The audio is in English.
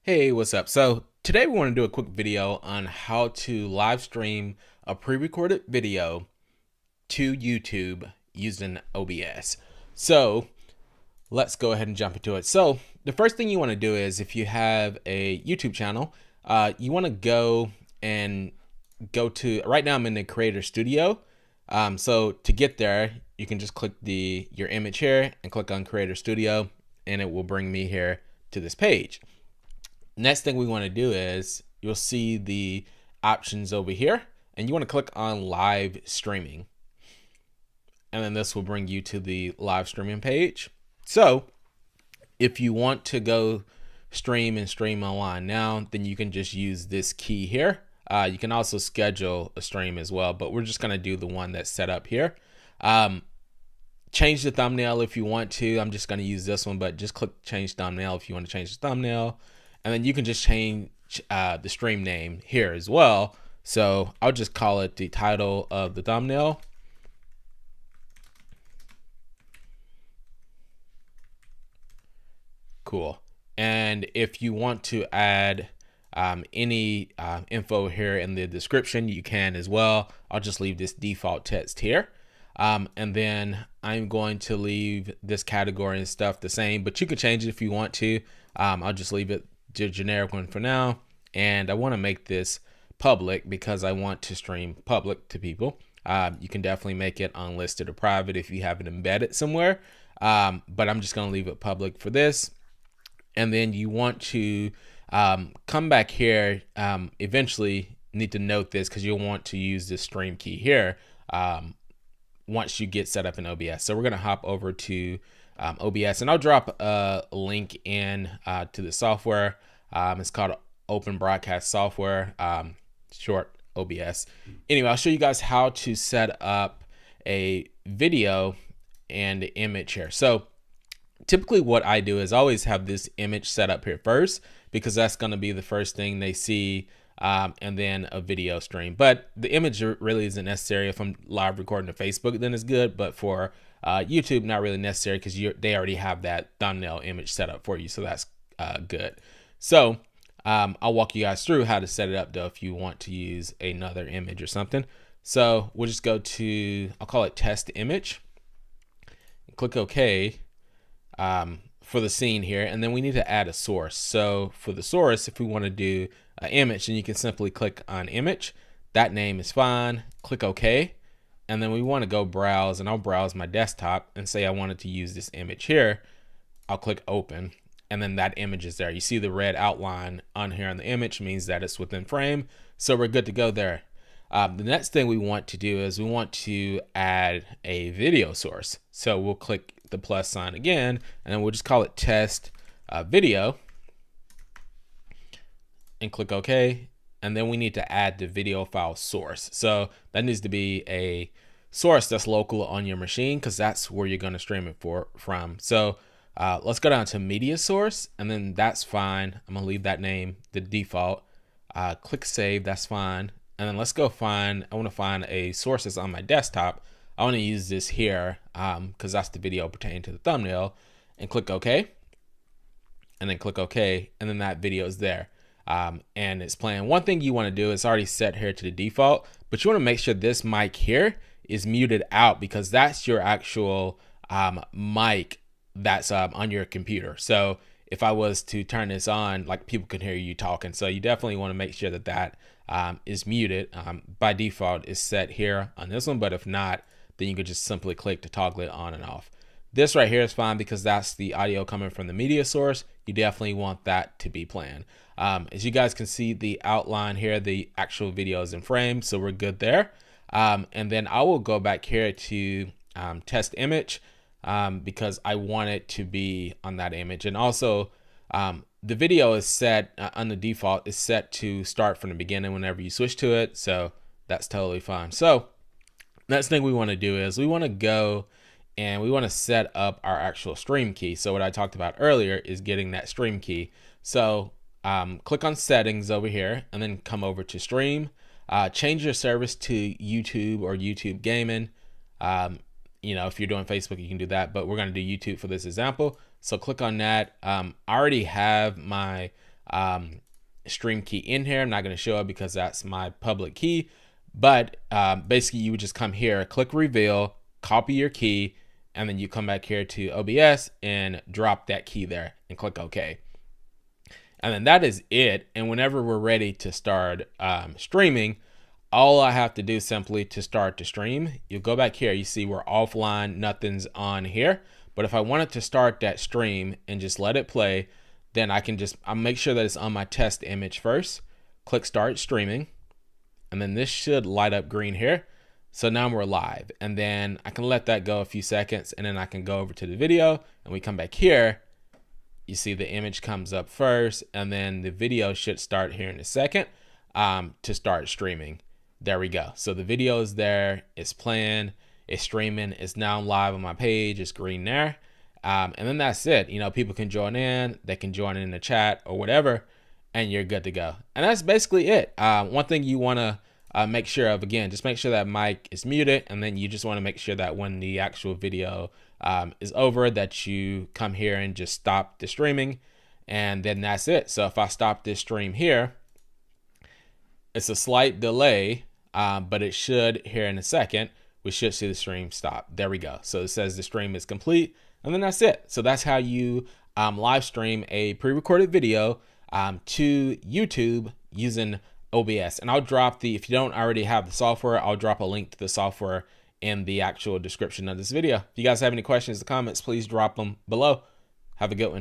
Hey, what's up? So today we want to do a quick video on how to live stream a pre-recorded video to YouTube using OBS. So let's go ahead and jump into it. So the first thing you want to do is, if you have a YouTube channel, you want to go to, right now I'm in the Creator Studio. So to get there, you can just click your image here and click on Creator Studio, and it will bring me here to this page. Next thing we want to do is, you'll see the options over here, and you want to click on live streaming, and then this will bring you to the live streaming page. So if you want to go stream online now, then you can just use this key here. You can also schedule a stream as well, but we're just going to do the one that's set up here. Change the thumbnail if you want to. I'm just going to use this one, but just click change thumbnail if you want to change the thumbnail. And then you can just change the stream name here as well. So I'll just call it the title of the thumbnail. Cool. And if you want to add any info here in the description, you can as well. I'll just leave this default text here. And then I'm going to leave this category and stuff the same, but you can change it if you want to. I'll just leave it the generic one for now, and I want to make this public because I want to stream public to people. You can definitely make it unlisted or private if you have it embedded somewhere, but I'm just going to leave it public for this. And then you want to come back here. Eventually need to note this because you'll want to use this stream key here once you get set up in OBS. So we're going to hop over to OBS, and I'll drop a link in to the software. It's called Open Broadcast Software, short OBS. Anyway, I'll show you guys how to set up a video and image here. So typically what I do is always have this image set up here first, because that's going to be the first thing they see, and then a video stream. But the image really isn't necessary. If I'm live recording to Facebook, then it's good, but for YouTube, not really necessary, because they already have that thumbnail image set up for you, so that's good. So I'll walk you guys through how to set it up though if you want to use another image or something. So we'll just go to, I'll call it test image, click OK for the scene here, and then we need to add a source. So for the source, if we want to do an image, then you can simply click on image. That name is fine, click OK. And then we want to go browse, and I'll browse my desktop and say I wanted to use this image here. I'll click open, and then that image is there. You see the red outline on here on the image means that it's within frame. So we're good to go there. The next thing we want to do is we want to add a video source. So we'll click the plus sign again, and then we'll just call it test video and click OK. And then we need to add the video file source. So that needs to be a source that's local on your machine, because that's where you're going to stream it from. So let's go down to media source, and then that's fine. I'm going to leave that name the default. Click save, that's fine. And then let's go I want to find a source that's on my desktop. I want to use this here because that's the video pertaining to the thumbnail, and click OK. And then click OK, and then that video is there. And it's playing. One thing you want to do is already set here to the default, but you want to make sure this mic here is muted out, because that's your actual mic that's on your computer. So if I was to turn this on, like, people can hear you talking. So you definitely want to make sure that that is muted. By default is set here on this one, but if not, then you could just simply click to toggle it on and off. This right here is fine because that's the audio coming from the media source. You definitely want that to be playing. As you guys can see, the outline here, the actual video is in frame, so we're good there. And then I will go back here to test image because I want it to be on that image. And also the video is set on the default is set to start from the beginning whenever you switch to it. So that's totally fine. So next thing we want to do is we want to go and we want to set up our actual stream key. So what I talked about earlier is getting that stream key. So click on settings over here, and then come over to stream. Change your service to YouTube or YouTube gaming. You know, if you're doing Facebook, you can do that, but we're going to do YouTube for this example. So click on that. I already have my stream key in here. I'm not going to show it because that's my public key, but basically you would just come here, click reveal, copy your key, and then you come back here to OBS and drop that key there and click OK. And then that is it. And whenever we're ready to start streaming, all I have to do simply to start the stream, you go back here, you see we're offline, nothing's on here. But if I wanted to start that stream and just let it play, then I'll make sure that it's on my test image first, click start streaming, and then this should light up green here. So now we're live, and then I can let that go a few seconds, and then I can go over to the video, and we come back here. You see the image comes up first, and then the video should start here in a second to start streaming. There we go. So the video is there, it's playing, it's streaming, it's now live on my page, it's green there. And then that's it. You know, people can join in, they can join in the chat or whatever, and you're good to go. And that's basically it. One thing you want to make sure of, again, just make sure that mic is muted, and then you just want to make sure that when the actual video is over, that you come here and just stop the streaming, and then that's it. So if I stop this stream here, it's a slight delay, but it should here in a second, we should see the stream stop. There we go. So it says the stream is complete, and then that's it. So that's how you live stream a pre-recorded video to YouTube using OBS. And I'll drop if you don't already have the software, I'll drop a link to the software in the actual description of this video. If you guys have any questions or comments, please drop them below. Have a good one.